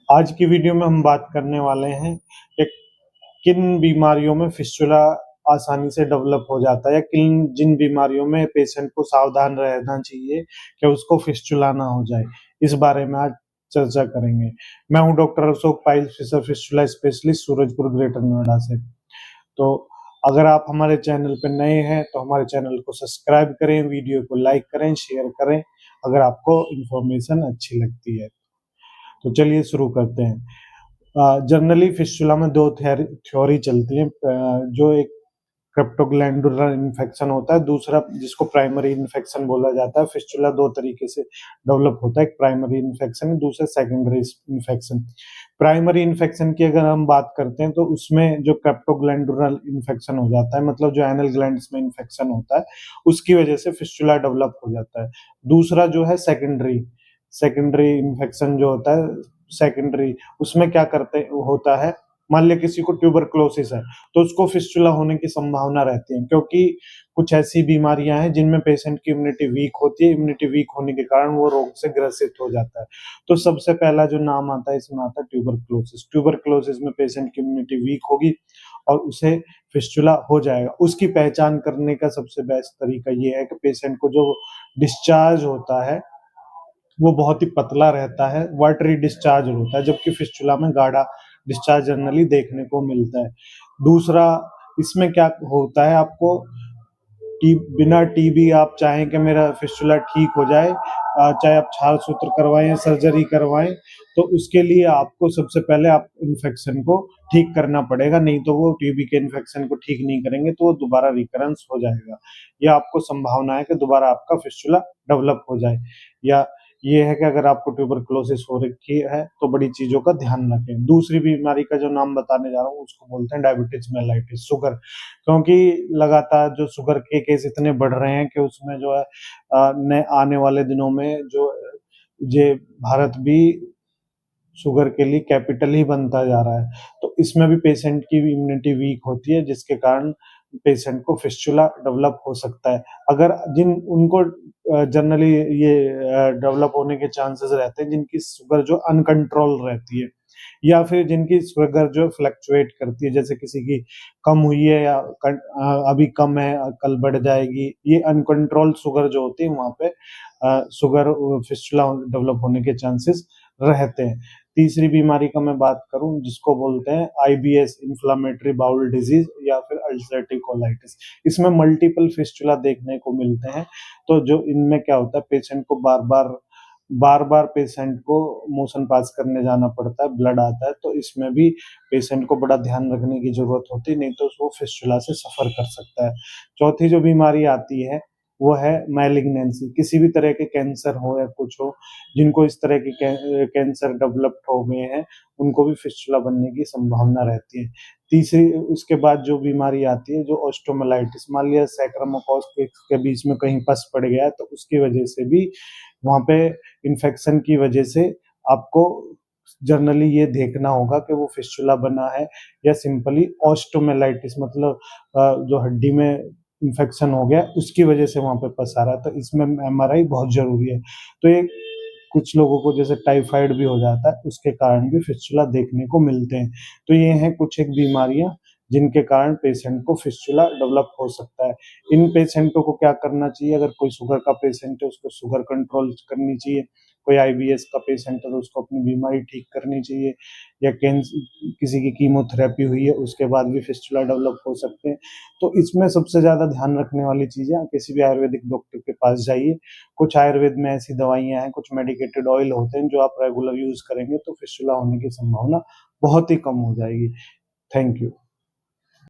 आज की वीडियो में हम बात करने वाले हैं कि किन बीमारियों में फिस्टुला आसानी से डेवलप हो जाता है या किन जिन बीमारियों में पेशेंट को सावधान रहना चाहिए कि उसको फिस्टुला ना हो जाए। इस बारे में आज चर्चा करेंगे। मैं हूं doctor Ashok Pile, fissure fistula specialist, Surajpur greater Noida से। तो अगर आप हमारे चैनल पर नए हैं तो हमारे चैनल को सब्सक्राइब करें, वीडियो को लाइक करें, शेयर करें अगर आपको इंफॉर्मेशन अच्छी लगती है। तो चलिए शुरू करते हैं। जनरली फिस्टुला में दो थ्योरी चलती है। जो एक क्रिप्टोग्लैंडुलर इन्फेक्शन होता है, दूसरा जिसको प्राइमरी इन्फेक्शन बोला जाता है। फिस्टुला दो तरीके से डेवलप होता है, एक प्राइमरी इन्फेक्शन है, दूसरा सेकेंडरी इन्फेक्शन। प्राइमरी इन्फेक्शन की अगर हम बात करते हैं तो उसमें जो क्रिप्टोग्लैंडुलर इन्फेक्शन हो जाता है, मतलब जो एनल ग्लैंड्स में इन्फेक्शन होता है, उसकी वजह से फिस्टुला डेवलप हो जाता है। दूसरा जो है सेकेंडरी सेकेंडरी इन्फेक्शन जो होता है, सेकेंडरी उसमें क्या करते होता है, मान लिया किसी को ट्यूबरक्लोसिस है तो उसको फिस्टुला होने की संभावना रहती है, क्योंकि कुछ ऐसी बीमारियां हैं जिनमें पेशेंट की इम्यूनिटी वीक होती है। इम्यूनिटी वीक होने के कारण वो रोग से ग्रसित हो जाता है। तो सबसे पहला जो नाम आता है इसमें आता है ट्यूबरक्लोसिस। ट्यूबरक्लोसिस में पेशेंट की इम्यूनिटी वीक होगी और उसे फिस्टुला हो जाएगा। उसकी पहचान करने का सबसे बेस्ट तरीका ये है कि पेशेंट को जो डिस्चार्ज होता है वो बहुत ही पतला रहता है, वाटरी डिस्चार्ज होता है, जबकि फिस्टुला में गाढ़ा डिस्चार्ज जनरली देखने को मिलता है। दूसरा, इसमें क्या होता है, आपको बिना टीबी आप चाहें कि मेरा फिस्टुला ठीक हो जाए, चाहे आप छाल सूत्र करवाएं या सर्जरी करवाएं, तो उसके लिए आपको सबसे पहले आप इन्फेक्शन को ठीक करना पड़ेगा। नहीं तो वो टीबी के इन्फेक्शन को ठीक नहीं करेंगे तो वो दोबारा रिकरेंस हो जाएगा, या आपको संभावना है कि दोबारा आपका फिस्टुला डेवलप हो जाए। या ये है कि अगर आपको ट्यूबरक्लोसिस हो रखी है तो बड़ी चीजों का ध्यान रखें। दूसरी बीमारी का जो नाम बताने जा रहा हूँ उसको बोलते हैं डायबिटीज मेलाइटिस, शुगर। क्योंकि लगातार जो शुगर के केस इतने बढ़ रहे हैं कि उसमें जो है आने वाले दिनों में जो ये भारत भी शुगर के लिए कैपिटल ही बनता जा रहा है। तो इसमें भी पेशेंट की इम्यूनिटी वीक होती है, जिसके कारण पेशेंट को फिस्टुला डेवलप हो सकता है। अगर जिन उनको जनरली ये डेवलप होने के चांसेस रहते हैं जिनकी शुगर जो अनकंट्रोल रहती है, या फिर जिनकी शुगर जो फ्लक्चुएट करती है, जैसे किसी की कम हुई है या अभी कम है, कल बढ़ जाएगी। ये अनकंट्रोल शुगर जो होती है वहां पे शुगर फिस्टुला डेवलप होने के चांसेस रहते हैं। तीसरी बीमारी का मैं बात करूं जिसको बोलते हैं आईबीएस, इंफ्लेमेटरी बाउल डिजीज, या फिर अल्सरेटिव कोलाइटिस। इसमें मल्टीपल फिस्टुला देखने को मिलते हैं। तो जो इनमें क्या होता है, पेशेंट को बार बार पेशेंट को मोशन पास करने जाना पड़ता है, ब्लड आता है, तो इसमें भी पेशेंट को बड़ा ध्यान रखने की जरूरत होती है, नहीं तो वो फिस्टुला से सफर कर सकता है। चौथी जो बीमारी आती है वो है मैलिग्नेंसी। किसी भी तरह के कैंसर हो या कुछ हो, जिनको इस तरह के कैंसर डेवलप्ड हो गए हैं उनको भी फिस्टुला बनने की संभावना रहती है। तीसरी, उसके बाद जो बीमारी आती है जो ऑस्टोमेलाइटिस, मान लिया सैक्रोमोकोस के बीच में कहीं पस पड़ गया है तो उसकी वजह से भी वहां पे इन्फेक्शन की वजह से आपको जनरली ये देखना होगा कि वो फिस्टुला बना है या सिंपली ऑस्टोमेलाइटिस, मतलब जो हड्डी में इन्फेक्शन हो गया उसकी वजह से वहां पे पस आ रहा है। तो इसमें एमआरआई बहुत जरूरी है। तो ये कुछ लोगों को जैसे टाइफाइड भी हो जाता है, उसके कारण भी फिस्टुला देखने को मिलते हैं। तो ये हैं कुछ एक बीमारियां जिनके कारण पेशेंट को फिस्टुला डेवलप हो सकता है। इन पेशेंटों को क्या करना चाहिए, अगर कोई शुगर का पेशेंट है उसको शुगर कंट्रोल करनी चाहिए, कोई आईबीएस का पेशेंट है तो उसको अपनी बीमारी ठीक करनी चाहिए, या किसी की कीमोथेरेपी हुई है उसके बाद भी फिस्टुला डेवलप हो सकते हैं। तो इसमें सबसे ज्यादा ध्यान रखने वाली चीजें, किसी भी आयुर्वेदिक डॉक्टर के पास जाइए। कुछ आयुर्वेद में ऐसी दवाइयां हैं, कुछ मेडिकेटेड ऑयल होते हैं जो आप रेगुलर यूज करेंगे तो फिस्टुला होने की संभावना बहुत ही कम हो जाएगी। Thank you.